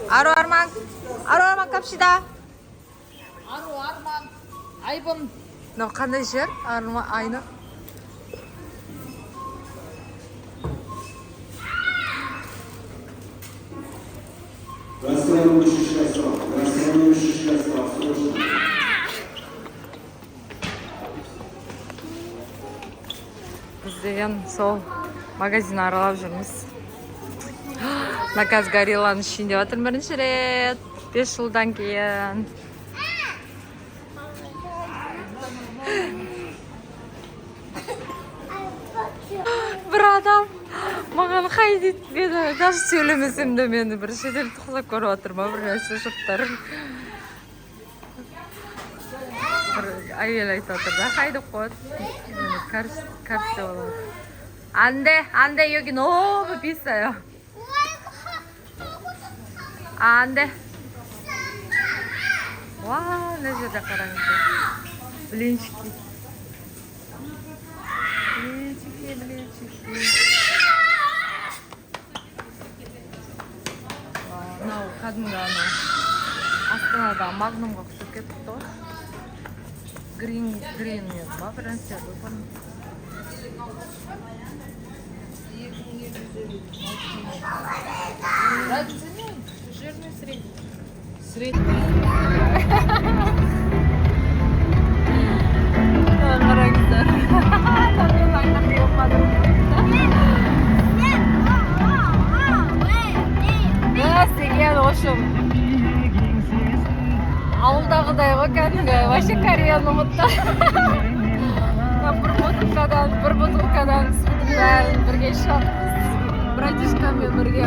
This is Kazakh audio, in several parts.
아로아르만 갑시다. 아로아르만 아이범. 너 қандай жер? Айны. Гастрономный шишкастал. Гастрономный шишкастал. Срочно. Біз деген сол магазин аралап жүрміз. Наказ горилланың ішінде отырмын бірінші рет. 5 жылдан кейін. Бір адам маған хай дейді. Мен даже сөйлемесем де мені бір шетел тұқсап көріп отыр ма, бір нәрсе жұптар. Бір әйел айтып отыр да, хай деп қойды. Карте болады. 안 돼. 여기 너무 비싸요. 안 돼. 와, 내 진짜 가라앉아. блинчики. мынау кәдімгі ана астанада магнумға ұқсап кетіпті ғой. Green ма бір нәрсе бұл. Жирный средний. Қараңыздар. Деген ошым ауылдағыдай ғой кәдімгі. Вообще Кореяны ұмытты. бір бутылкадан судың бәрін бірге ішатырмыз. Братишкаммен бірге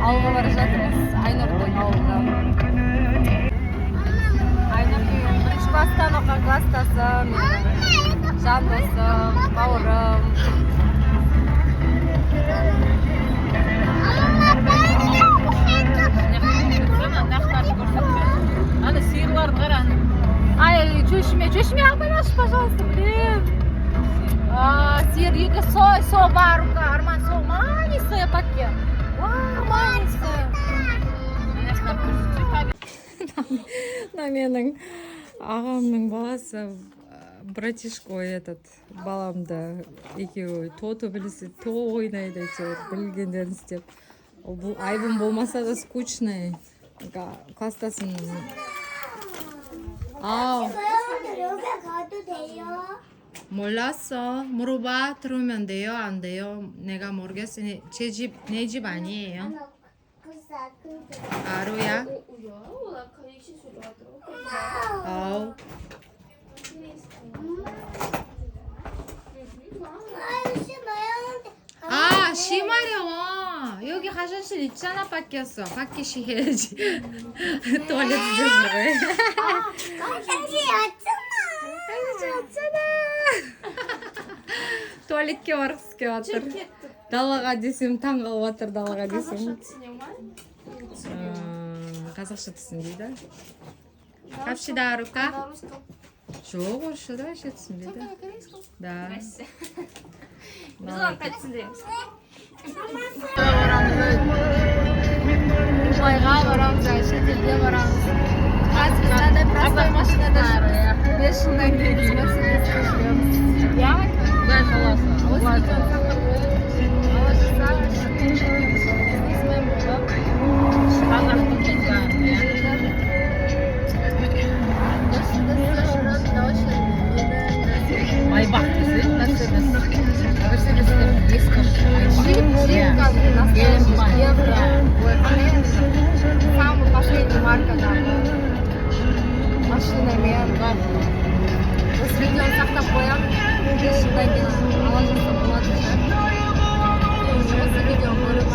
ауылға бара жатырмыз. Айнұрдың ауылына. Айнұр деген бірінші класстан оқыған класстасым, жан досым, бауырым. Ана сиырларды қара. Ай, чөшіме алмайынаш, пожалуйста, блин. Сиыр екі со бар, Арман, со маленькая пакет. Маленькая. На менің ағамның баласы, братишко баламды екеуі то білісі, то ойнайды әйтеуір, білгендерін істеп. Бұл айбым болмаса да скучный. класстасың. 아, 몰랐어. 물어봐. 들으면 돼요? 안 돼요? 내가 모르겠어. 내 집 아니에요. 아루야? 아우. 아, 심하려워. 여기 화장실 있잖아. 밖에서. 밖에 쉬해야지. 토일렛 들어가래. Туалетке барғысы келіп жатыр. Далаға десем таң қалып жатыр, далаға десем. Қазақша түсінбейді. Қапшыда рука? Жоқ, орысшада вообще түсінбейді. Да. Біз оған қай түсіндіреміз? Дубайға барамыз, шетелге барамыз. Қазір мынандай простой машинада жүрміз. 5 жылдан кейін біз Мерседеске жүреміз. Иә? Құдай қаласа. Осы видеоны сақтап қойып, ала жазса, бизнесмен болып, Қазақтың қыздар. Мерседесте жүріп, научный Майбақ десе, Мерседес. Мерседестер ескі. Самый последний маркадағы машинамен осы видеоны сақтап қоямын. 5 жылдан кейін ала жазсам болады шығар. Осы видеоны көріп,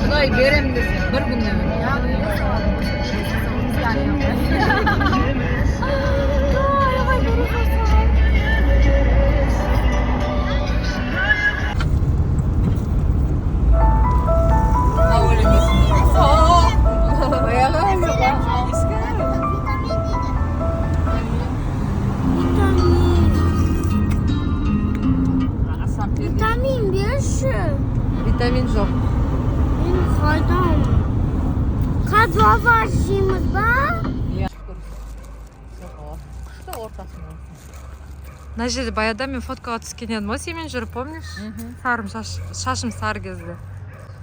Құдай берем десе, бір күнде берем. я бере салады. Бізге айналмай. Vitamin 别是 Vitamin жоқ. lavaş yiyimiz var. Күшті ортасында. Мына жерде баяғыда мен фоткаға түскен едім ғой сенімен жүріп, помнишь? Сарым шашым сары кезде.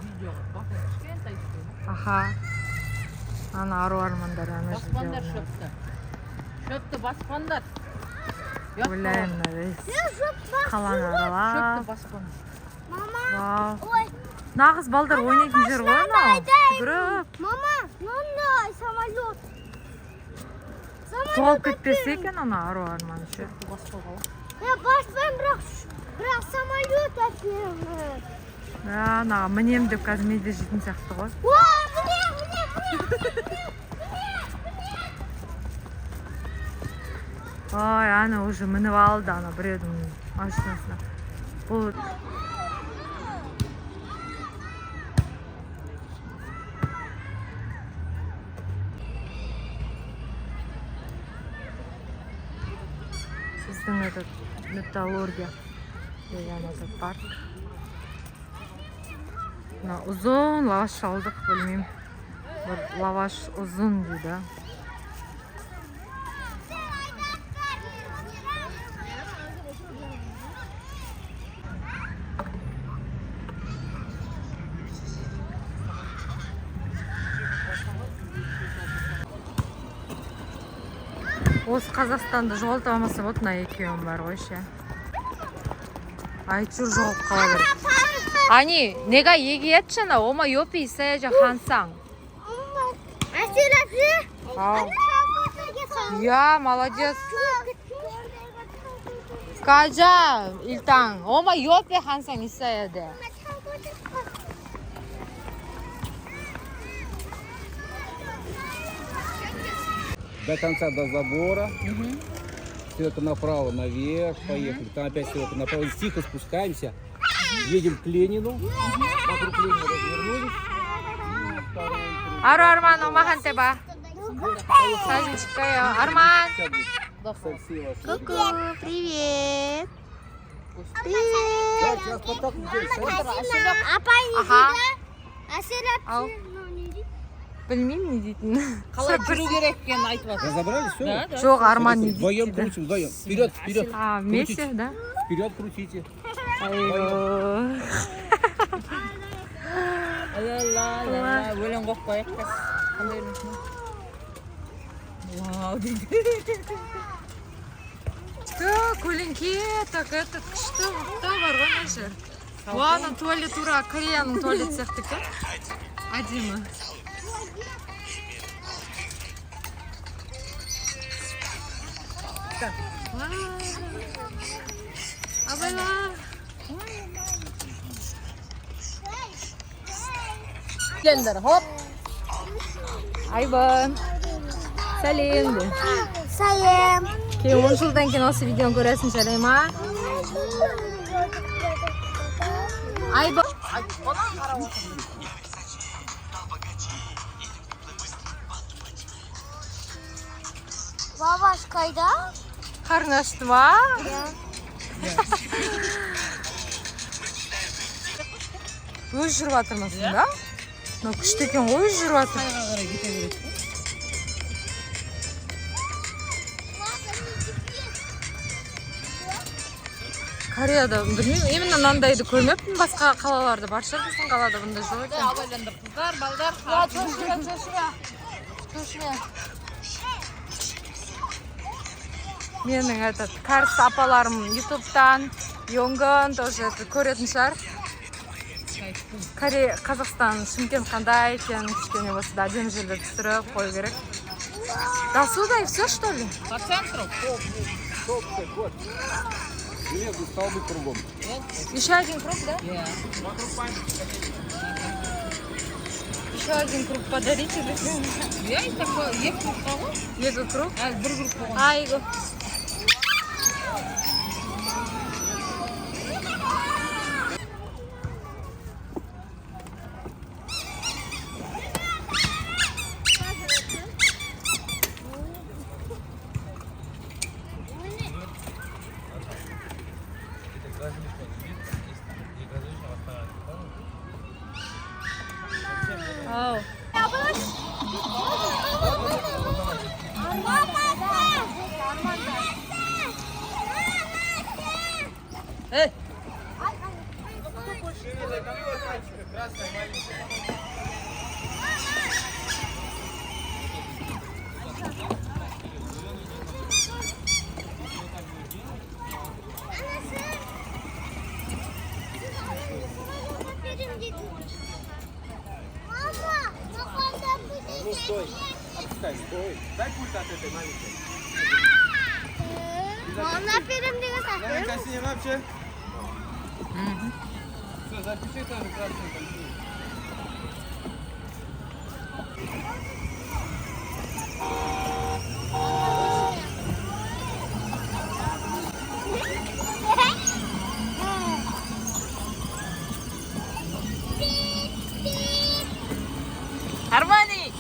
Видеоға бақын кішкентай істейді. Аха. Ана ару армандар ана жерде. Баспандар шөпті. Шөпті баспандар. Ойлаймын, қаланы аралап. Шөпті баспан. Mama. Вау. Ой. Нағыз балдар ойнайтын жер ғой анау. Жүгіріп. Mama. Нондай самолет. Жоғалып кетпесе екен ана ару арман ше. Шөпті баспаға. Ya basmayın bırak самолет әкелемін. Ана мінем деп қазір меде жейтін сияқты ғой. Ой, ана уже мініп алды ана біреудің машинасына. Бұл біздің этот металлургия деген этот парк. Мына ұзын лаваш алдық, білмеймін. Бір лаваш ұзын дейді. Осы Қазақстанды жоғалта алмаса вот мына екеуім бар ғой ше. Айтшур жоғалып қала береді. Ани, нега 얘기했잖아. 엄마 옆에 있어야지 항상. 아. 야, молодец. 가자. 일단 엄마 옆에 항상 있어야 돼. До конца до забора. Стрелка направо наверх. Поехали. Там опять стрелка направо. И тихо спускаемся. Едем к Ленину. Вокруг Ленина развернулись. 아루 아르만 엄마한테 봐. 사진 찍어요. 아르만. Ку-ку. привет. Сейчас поток здесь. 아하. ау. білмеймін не дейтінін. Қалай жүру керек екенін айтып жатыр. Разобрались? Все? Да, да. жоқ, арман не Вдвоем дейді. крутим, вдвоем. Вперед, вперед. А, вместе, да? Вперед крутите. 아이고. ла өлең қойып қояйық. Қандай өлең? Вау дейді. көлеңке так этот күшті мықты бар ғой мына жер. Ана туалет тура Кореяның туалет сияқты екен. Әдемі. абайлар. Келіңдер, хоп. Айбын. Сәлем. Sayım. Кейін 10 жылдан кейін осы видеоны көресің жарайма. Айбын. Lavaş kayda? Қарның ашты ма? Өз жүріп жатырмысың да? Күшті екен ғой өз жүріп жатыр. Кореяда білмеймін, именно мынандайды көрмеппін, басқа қалаларда бар шығар, біздің қалада бұндай жоқ екен. Абайландар, қыздар, балдар. Төшіме. Менің этот кәріс апаларым ютубтан, Йонгын тоже көретін шығар. Қазақстан, Шымкент қандай екен, кішкене болса да әдемі жерлер түсіріп қою керек. Да сюда и все, что ли? По центру. Вот. Железные столбы кругом. Еще один круг, да? Еще один круг подарите. Я и такой, екі круг қалы. Екі круг? Бір круг болған. Айго. Ау. Эй! Ну стой, отстань, стой. Дай пульт от этой маленькой. Mama benim de Давай, Кассине, вообще. Все, запиши тоже красную картину. Армани!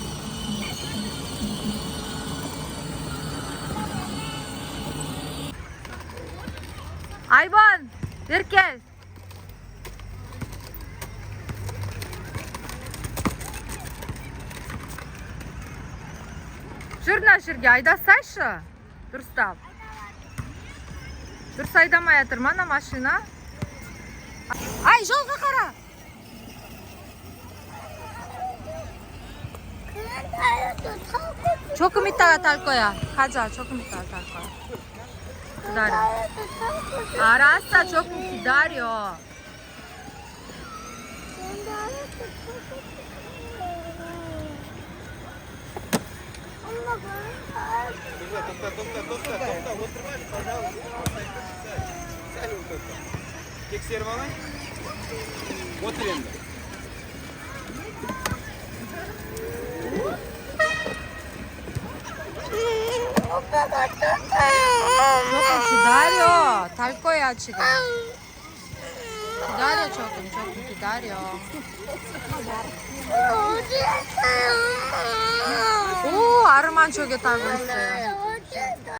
Ayban! Erkel! Жүрді жерге айдасайшы. Дұрыстап. Дұрыс айдамай жатыр ма ана машина? Ай, жолға қара! 조금 이따가 탈 거야. 가자. 조금 이따가 탈 거야. 기다려. 알았어. 조금 기다려. Тоста. Вот срывай, пожалуйста. Сядь вот это. Фиксировала? Вот тренда. 조금 기다려. 탈 거야 지금. 기다려 조금 기다려. 오 아르만 쪽에 타고 있어요.